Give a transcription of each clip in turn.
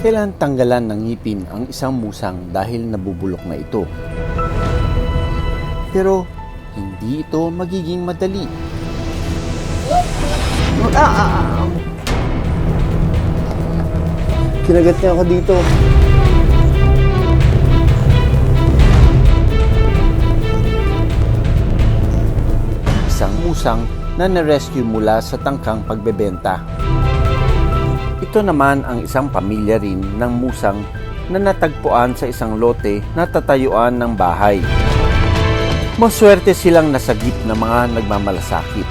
Kailan tanggalan ng ngipin ang isang musang dahil nabubulok na ito? Pero hindi ito magiging madali. Kinagat niya ako dito. Isang musang na na-rescue mula sa tangkang pagbebenta. Ito naman ang isang pamilya rin ng musang na natagpuan sa isang lote na tatayuan ng bahay. Maswerte silang nasagip ng mga nagmamalasakit.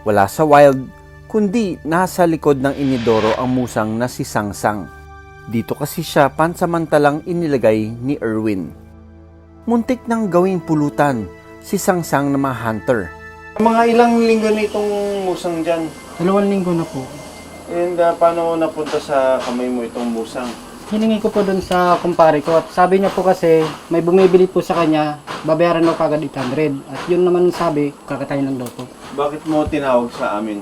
Wala sa wild, kundi nasa likod ng inidoro ang musang na si Sangsang. Dito kasi siya pansamantalang inilagay ni Erwin. Muntik nang gawing pulutan si Sangsang na mga hunter. Mga ilang linggo na itong musang dyan? 2 linggo na po. And paano napunta sa kamay mo itong musang? Hiningi ko po dun sa kumpare ko at sabi niya po kasi may bumibili po sa kanya, babayaran daw kagad 800. At yun naman sabi, kakatayin lang daw po. Bakit mo tinawag sa amin?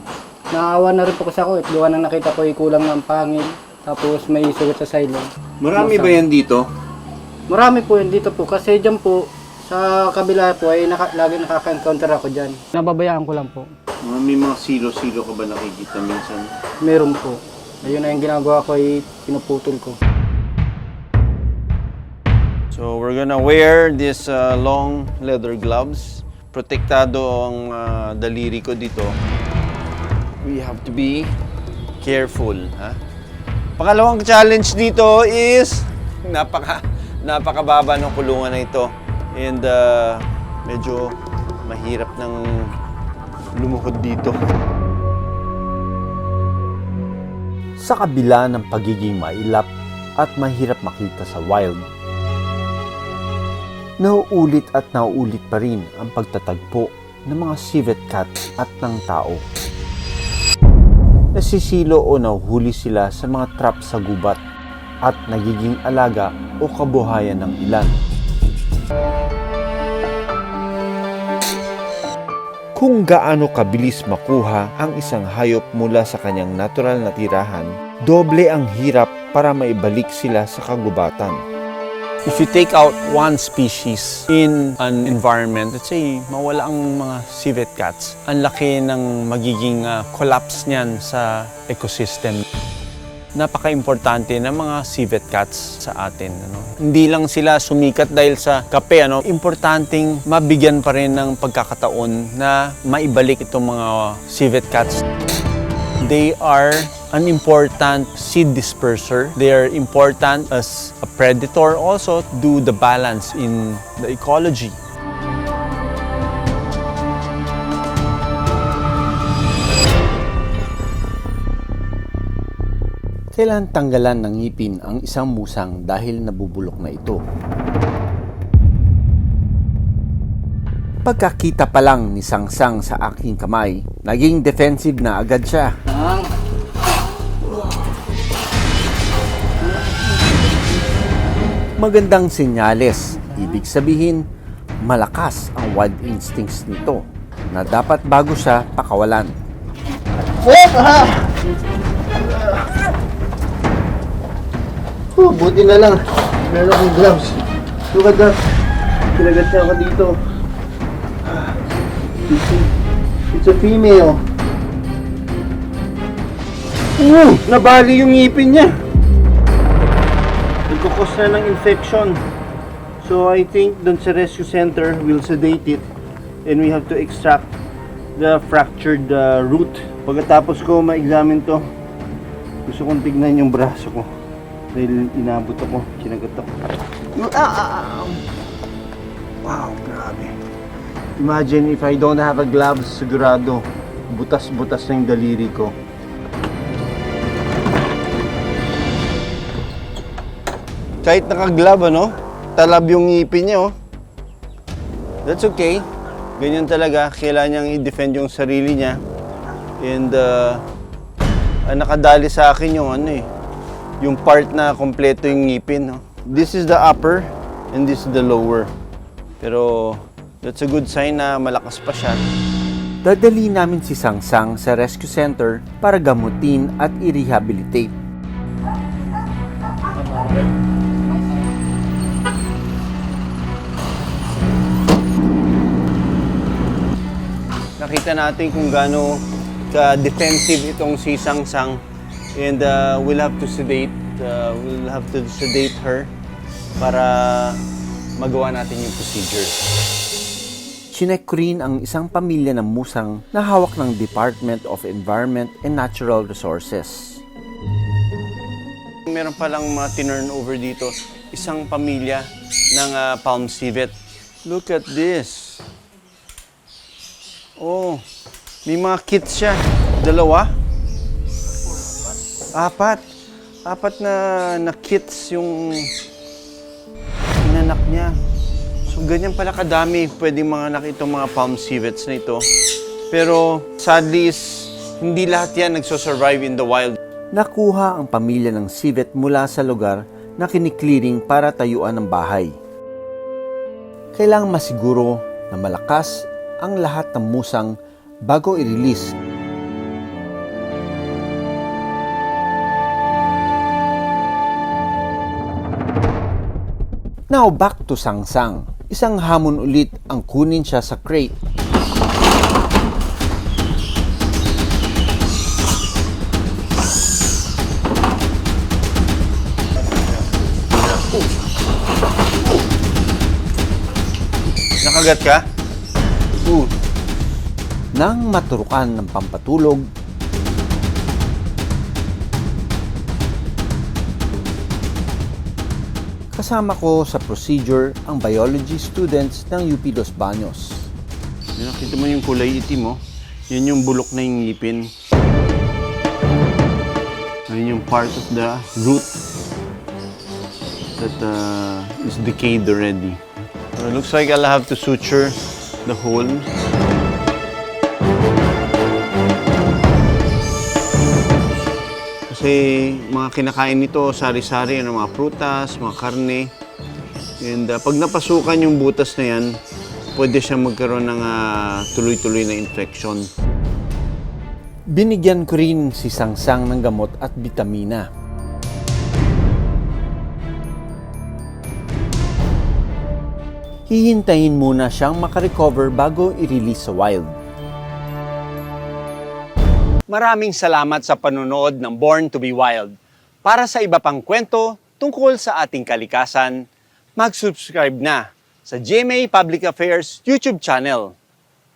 Naawa na rin po kasi ako at gawa nang nakita ko kulang ng pangil. Tapos may sugat sa silo. Marami ba yan dito? Marami po yan dito po kasi dyan po sa kabila po ay lagi nakaka-encounter ako dyan. Nababayaan ko lang po. May mga silo-silo ka ba nakikita minsan? Meron po. Ayun na yung ginagawa ko ay pinuputol ko. So we're gonna wear these long leather gloves. Protektado ang daliri ko dito. We have to be careful, ha? Pangalawang challenge dito is napakababa ng kulungan na ito. And medyo mahirap ng lumuhod dito. Sa kabila ng pagiging mailap at mahirap makita sa wild, nauulit at nauulit pa rin ang pagtatagpo ng mga civet cat at ng tao. Nasisilo o nahuhuli sila sa mga trap sa gubat at nagiging alaga o kabuhayan ng ilan. Kung gaano kabilis makuha ang isang hayop mula sa kanyang natural na tirahan, doble ang hirap para maibalik sila sa kagubatan. If you take out one species in an environment, let's say mawala ang mga civet cats, ang laki ng magiging collapse niyan sa ecosystem. Napaka-importante ng mga civet cats sa atin. Hindi lang sila sumikat dahil sa kape. Importanteng mabigyan pa rin ng pagkakataon na maibalik itong mga civet cats. They are an important seed disperser. They are important as a predator also to do the balance in the ecology. Kailan tanggalan ng ngipin ang isang musang dahil nabubulok na ito? Pagkakita pa lang ni Sangsang sa aking kamay, naging defensive na agad siya. Magandang senyales, ibig sabihin, malakas ang wild instincts nito na dapat bago siya pakawalan. Buti na lang. Meron akong gloves. Look at that. Kinagat niya ako dito. It's a female. Nabali yung ngipin niya. Nagkukos na ng infection. So I think dun sa rescue center, we'll sedate it and we have to extract the fractured root. Pagkatapos ko ma-examine to, gusto kong tignan yung braso ko. Dahil inabot ako, kinagat ako. Wow, grabe. Imagine if I don't have a gloves, sigurado, butas-butas na yung daliri ko. Kahit naka-glove, talab yung ngipin niya, That's okay. Ganyan talaga, kailangan niyang i-defend yung sarili niya. And nakadali sa akin yung yung part na kompleto yung ngipin. This is the upper and this is the lower. Pero that's a good sign na malakas pa siya. Dadali namin si Sangsang sa rescue center para gamutin at i-rehabilitate. Nakita natin kung gaano ka-defensive itong si Sangsang. And we'll have to sedate her para magawa natin yung procedure. Chinek ko rin ang isang pamilya ng musang na hawak ng Department of Environment and Natural Resources. Meron palang mga tinurn over dito, isang pamilya ng palm civet. Look at this. Oh, may mga kits siya. 2? 4 na kits yung inanak niya. So, ganyan pala kadami pwedeng mga itong mga palm civets na ito. Pero, sadly, hindi lahat yan nagsosurvive in the wild. Nakuha ang pamilya ng civet mula sa lugar na kiniklearing para tayuan ng bahay. Kailangang masiguro na malakas ang lahat ng musang bago i-release. Now back to Sangsang. Isang hamon ulit ang kunin siya sa crate. Nakagat ka? Nang maturukan ng pampatulog, kasama ko sa procedure ang biology students ng UP Los Baños. Nakita mo yung kulay itim, oh. Yan yung bulok na yung ngipin. Yan yung part of the root that is decayed already. So it looks like I'll have to suture the hole. Kasi mga kinakain nito, sari-sari, mga prutas, mga karne. And pag napasukan yung butas na yan, pwede siyang magkaroon ng tuloy-tuloy na infection. Binigyan ko rin si Sangsang ng gamot at bitamina. Hihintayin muna siyang makarecover bago i-release sa wild. Maraming salamat sa panonood ng Born to be Wild. Para sa iba pang kwento tungkol sa ating kalikasan, mag-subscribe na sa GMA Public Affairs YouTube channel.